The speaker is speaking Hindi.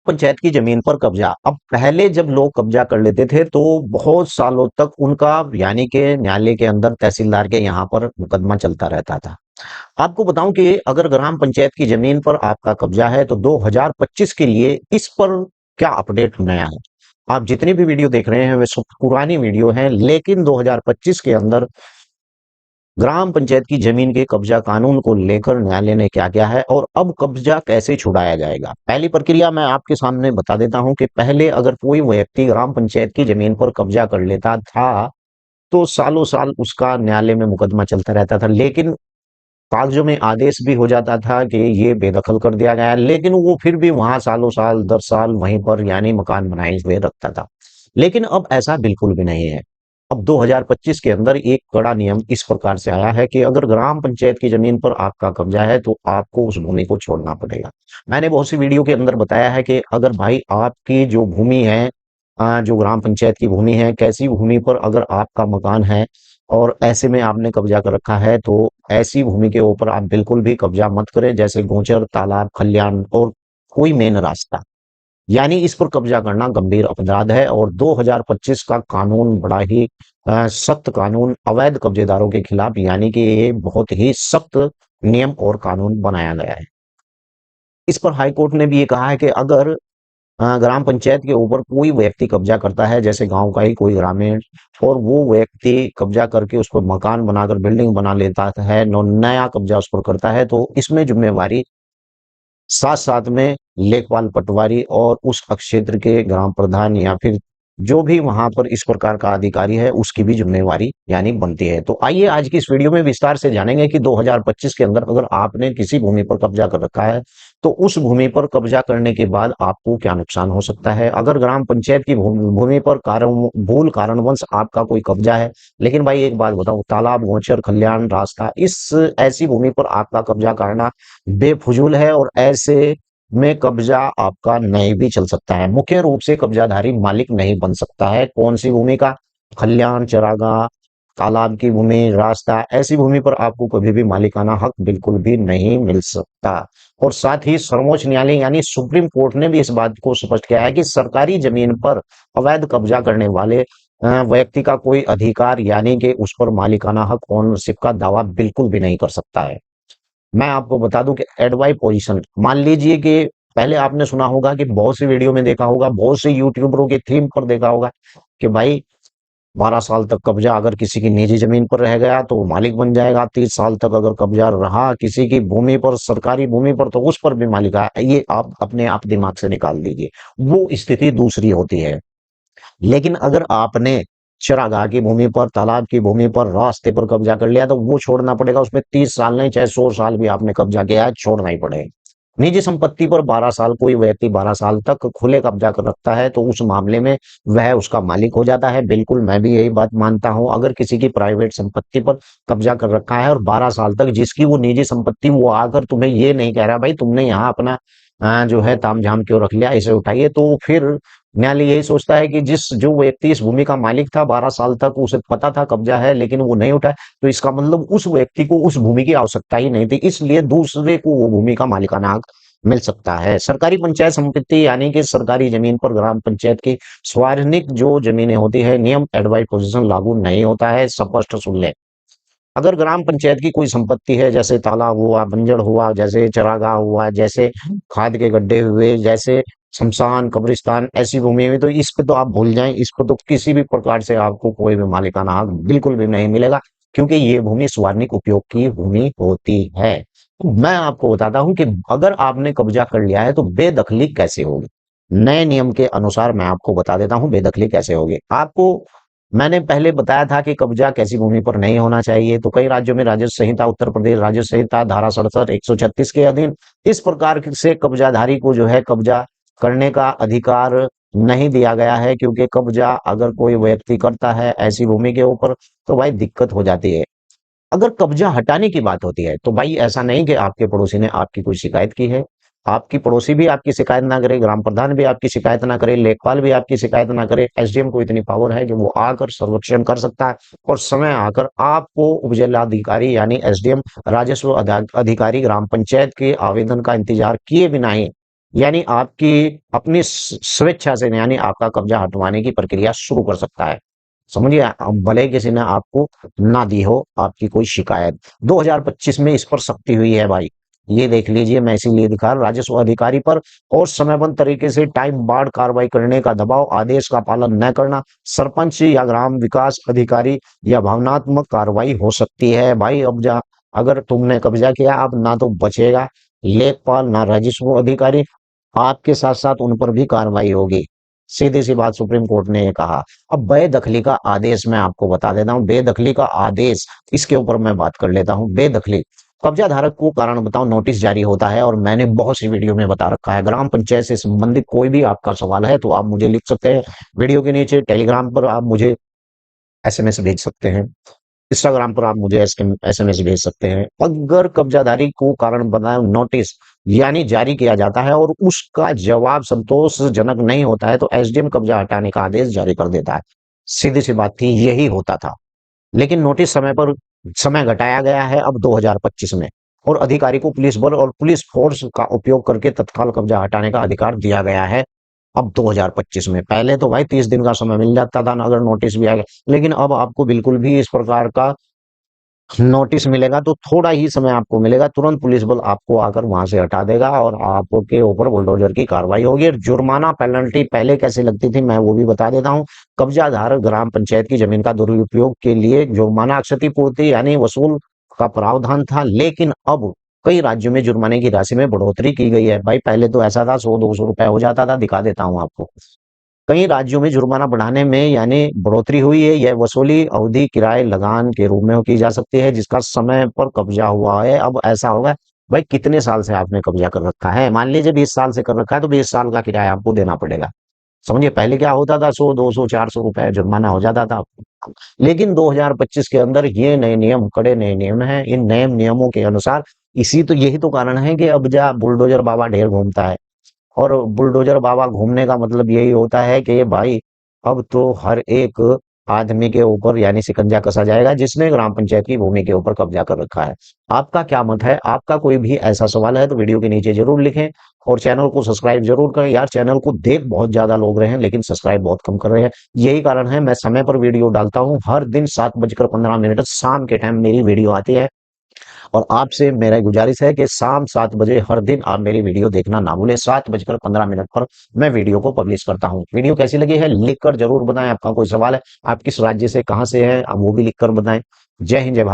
पंचायत की जमीन पर कब्जा। अब पहले जब लोग कब्जा कर लेते थे तो बहुत सालों तक उनका यानी कि न्यायालय के अंदर तहसीलदार के यहाँ पर मुकदमा चलता रहता था। आपको बताऊं कि अगर ग्राम पंचायत की जमीन पर आपका कब्जा है तो 2025 के लिए इस पर क्या अपडेट नया है। आप जितनी भी वीडियो देख रहे हैं वे सब पुरानी वीडियो हैं, लेकिन 2025 के अंदर ग्राम पंचायत की जमीन के कब्जा कानून को लेकर न्यायालय ने क्या किया है और अब कब्जा कैसे छुड़ाया जाएगा। पहली प्रक्रिया मैं आपके सामने बता देता हूं कि पहले अगर कोई व्यक्ति ग्राम पंचायत की जमीन पर कब्जा कर लेता था तो सालों साल उसका न्यायालय में मुकदमा चलता रहता था, लेकिन कागजों में आदेश भी हो जाता था कि ये बेदखल कर दिया गया है, लेकिन वो फिर भी वहां सालों साल 10 साल वहीं पर यानी मकान बनाए हुए रखता था। लेकिन अब ऐसा बिल्कुल भी नहीं है। अब 2025 के अंदर एक कड़ा नियम इस प्रकार से आया है कि अगर ग्राम पंचायत की जमीन पर आपका कब्जा है तो आपको उस भूमि को छोड़ना पड़ेगा। मैंने बहुत सी वीडियो के अंदर बताया है कि अगर भाई आपकी जो भूमि है, जो ग्राम पंचायत की भूमि है, कैसी भूमि पर अगर आपका मकान है और ऐसे में आपने कब्जा कर रखा है तो ऐसी भूमि के ऊपर आप बिल्कुल भी कब्जा मत करें, जैसे गोचर, तालाब, खलियान और कोई मेन रास्ता। यानी इस पर कब्जा करना गंभीर अपराध है और 2025 का कानून बड़ा ही सख्त कानून अवैध कब्जेदारों के खिलाफ, यानी कि ये बहुत ही सख्त नियम और कानून बनाया गया है। इस पर हाई कोर्ट ने भी ये कहा है कि अगर ग्राम पंचायत के ऊपर कोई व्यक्ति कब्जा करता है, जैसे गांव का ही कोई ग्रामीण, और वो व्यक्ति कब्जा करके उस पर मकान बनाकर बिल्डिंग बना लेता है, नया कब्जा उस पर करता है, तो इसमें जिम्मेवारी साथ साथ में लेखपाल, पटवारी और उस क्षेत्र के ग्राम प्रधान या फिर जो भी वहां पर इस प्रकार का अधिकारी है उसकी भी जिम्मेवारी यानी बनती है। तो आइए आज की इस वीडियो में विस्तार से जानेंगे कि 2025 के अंदर अगर आपने किसी भूमि पर कब्जा कर रखा है तो उस भूमि पर कब्जा करने के बाद आपको क्या नुकसान हो सकता है। अगर ग्राम पंचायत की भूमि पर भूल कारणवश आपका कोई कब्जा है, लेकिन भाई एक बात बताओ, तालाब, गोचर, खलियान, रास्ता, इस ऐसी भूमि पर आपका कब्जा करना बेफजूल है और ऐसे में कब्जा आपका नहीं भी चल सकता है। मुख्य रूप से कब्जाधारी मालिक नहीं बन सकता है। कौन सी भूमि का? खलियान, चरागाह, तालाब की भूमि, रास्ता, ऐसी भूमि पर आपको कभी भी मालिकाना हक बिल्कुल भी नहीं मिल सकता। और साथ ही सर्वोच्च न्यायालय यानी सुप्रीम कोर्ट ने भी इस बात को स्पष्ट किया है कि सरकारी जमीन पर अवैध कब्जा करने वाले व्यक्ति का कोई अधिकार यानी कि उस पर मालिकाना हक, ओनरशिप का दावा बिल्कुल भी नहीं कर सकता है। मैं आपको बता दूं कि एडवाई पोजीशन, मान लीजिए कि पहले आपने सुना होगा कि बहुत सी वीडियो में देखा होगा, बहुत से यूट्यूबरों के थीम पर देखा होगा कि भाई 12 साल तक कब्जा अगर किसी की निजी जमीन पर रह गया तो वो मालिक बन जाएगा, 30 साल तक अगर कब्जा रहा किसी की भूमि पर, सरकारी भूमि पर, तो उस पर भी मालिक है। ये आप अपने आप दिमाग से निकाल दीजिए, वो स्थिति दूसरी होती है। लेकिन अगर आपने चरागाह की भूमि पर, तालाब की भूमि पर, रास्ते पर कब्जा कर लिया तो वो छोड़ना पड़ेगा। उसमें 30 साल नहीं चाहे 100 साल भी आपने कब्जा किया है, छोड़ना ही पड़ेगा। निजी संपत्ति पर 12 साल, कोई व्यक्ति 12 साल तक खुले कब्जा कर रखता है तो उस मामले में वह उसका मालिक हो जाता है। बिल्कुल मैं भी यही बात मानता हूं। अगर किसी की प्राइवेट संपत्ति पर कब्जा कर रखा है और 12 साल तक जिसकी वो निजी संपत्ति, वो आकर तुम्हें ये नहीं कह रहा भाई तुमने यहाँ अपना जो है तामझाम क्यों रख लिया, इसे उठाइए, तो फिर न्यायालय यही सोचता है कि जो व्यक्ति इस भूमि का मालिक था 12 साल तक, उसे पता था कब्जा है लेकिन वो नहीं उठाया, तो इसका मतलब उस व्यक्ति को उस भूमि की आवश्यकता ही नहीं थी, इसलिए दूसरे को वो भूमि का मालिकाना हक मिल सकता है। सरकारी पंचायत संपत्ति यानी कि सरकारी जमीन पर ग्राम पंचायत की सार्वजनिक जो जमीनें होती है, नियम एडवाइस पोजीशन लागू नहीं होता है। स्पष्ट सुन ले, अगर ग्राम पंचायत की कोई संपत्ति है, जैसे तालाब हुआ, बंजर हुआ, जैसे चरागाह हुआ, जैसे खाद के गड्ढे हुए, जैसे शमशान, कब्रिस्तान, ऐसी भूमि में, तो इस पे तो आप भूल जाएं, इस पे तो किसी भी प्रकार से आपको कोई भी मालिकाना हक बिल्कुल भी नहीं मिलेगा, क्योंकि ये भूमि सार्वजनिक उपयोग की भूमि होती है। तो मैं आपको बताता हूं कि अगर आपने कब्जा कर लिया है तो बेदखली कैसे होगी। नए नियम के अनुसार मैं आपको बता देता हूं बेदखली कैसे होगी। आपको मैंने पहले बताया था कि कब्जा कैसी भूमि पर नहीं होना चाहिए, तो कई राज्यों में राजस्व संहिता, उत्तर प्रदेश राजस्व संहिता धारा 67, 136 के अधीन इस प्रकार से कब्जाधारी को जो है कब्जा करने का अधिकार नहीं दिया गया है, क्योंकि कब्जा अगर कोई व्यक्ति करता है ऐसी भूमि के ऊपर तो भाई दिक्कत हो जाती है। अगर कब्जा हटाने की बात होती है तो भाई ऐसा नहीं कि आपके पड़ोसी ने आपकी कोई शिकायत की है, आपकी पड़ोसी भी आपकी शिकायत ना करे, ग्राम प्रधान भी आपकी शिकायत ना करे, लेखपाल भी आपकी शिकायत ना करे, एसडीएम को इतनी पावर है कि वो आकर सर्वेक्षण कर सकता है और समय आकर आपको उपजिलाधिकारी यानी एसडीएम, राजस्व अधिकारी ग्राम पंचायत के आवेदन का इंतजार किए बिना ही यानी आपकी अपनी स्वेच्छा से यानी आपका कब्जा हटवाने की प्रक्रिया शुरू कर सकता है। समझिए, भले किसी ने आपको ना दी हो आपकी कोई शिकायत। 2025 में इस पर सख्ती हुई है भाई। ये देख लीजिए, मैं इसीलिए दिखा रहा, राजस्व अधिकारी पर और समयबद्ध तरीके से टाइम बार्ड कार्रवाई करने का दबाव, आदेश का पालन न करना, सरपंच या ग्राम विकास अधिकारी या भावनात्मक कार्रवाई हो सकती है। भाई अब जा, अगर तुमने कब्जा किया, अब ना तो बचेगा लेखपाल ना राजस्व अधिकारी, आपके साथ साथ उन पर भी कार्रवाई होगी। सीधी सी बात सुप्रीम कोर्ट ने ये कहा। अब बेदखली का आदेश मैं आपको बता देता हूँ, बेदखली का आदेश, इसके ऊपर मैं बात कर लेता हूँ। बेदखली, कब्जा धारक को कारण बताओ नोटिस जारी होता है, और मैंने बहुत सी वीडियो में बता रखा है। ग्राम पंचायत से संबंधित कोई भी आपका सवाल है तो आप मुझे लिख सकते हैं वीडियो के नीचे, टेलीग्राम पर आप मुझे एसएमएस भेज सकते हैं, इंस्टाग्राम पर आप मुझे एसएमएस भेज सकते हैं। अगर कब्जाधारी को कारण बताओ नोटिस यानी जारी किया जाता है और उसका जवाब संतोषजनक नहीं होता है तो एसडीएम कब्जा हटाने का आदेश जारी कर देता है। सीधी सी बात थी, यही होता था। लेकिन नोटिस समय घटाया गया है अब 2025 में, और अधिकारी को पुलिस बल और पुलिस फोर्स का उपयोग करके तत्काल कब्जा हटाने का अधिकार दिया गया है अब 2025 में। पहले तो भाई 30 दिन का समय मिल जाता था ना, अगर नोटिस भी आ गया, लेकिन अब आपको बिल्कुल भी इस प्रकार का नोटिस मिलेगा तो थोड़ा ही समय आपको मिलेगा, तुरंत पुलिस बल आपको आकर वहां से हटा देगा और आपके ऊपर बुलडोजर की कार्रवाई होगी। और जुर्माना पेनल्टी पहले कैसे लगती थी मैं वो भी बता देता हूँ। कब्जाधारक ग्राम पंचायत की जमीन का दुरुपयोग के लिए जुर्माना क्षतिपूर्ति यानी वसूल का प्रावधान था, लेकिन अब कई राज्यों में जुर्माने की राशि में बढ़ोतरी की गई है। भाई पहले तो ऐसा था 100-200 रुपए हो जाता था, दिखा देता हूँ आपको। कई राज्यों में जुर्माना बढ़ाने में यानी बढ़ोतरी हुई है। यह वसूली अवधि किराए लगान के रूप में की जा सकती है जिसका समय पर कब्जा हुआ है। अब ऐसा होगा, भाई कितने साल से आपने कब्जा कर रखा है, मान लीजिए 20 साल से कर रखा है तो 20 साल का किराया आपको देना पड़ेगा। समझिए, पहले क्या होता था, 100, 200, 400 रुपए जुर्माना हो जाता था। लेकिन 2025 के अंदर ये नए नियम, कड़े नए नियम हैं। इन नए नियमों के अनुसार यही तो कारण है कि अब जा बुलडोजर बाबा ढेर घूमता है। और बुलडोजर बाबा घूमने का मतलब यही होता है कि ये भाई अब तो हर एक आदमी के ऊपर यानी शिकंजा कसा जाएगा जिसने ग्राम पंचायत की भूमि के ऊपर कब्जा कर रखा है। आपका क्या मत है? आपका कोई भी ऐसा सवाल है तो वीडियो के नीचे जरूर लिखें, और चैनल को सब्सक्राइब जरूर करें। यार चैनल को देख बहुत ज्यादा लोग रहे हैं लेकिन सब्सक्राइब बहुत कम कर रहे हैं। यही कारण है, मैं समय पर वीडियो डालता हूँ, हर दिन 7:15 शाम के टाइम मेरी वीडियो आती है। और आपसे मेरा गुजारिश है कि शाम 7 बजे हर दिन आप मेरी वीडियो देखना ना भूलें। 7:15 पर मैं वीडियो को पब्लिश करता हूँ। वीडियो कैसी लगी है लिख कर जरूर बताएं। आपका कोई सवाल है, आप किस राज्य से कहाँ से हैं, आप वो भी लिख कर बताएं। जय हिंद, जय भारत।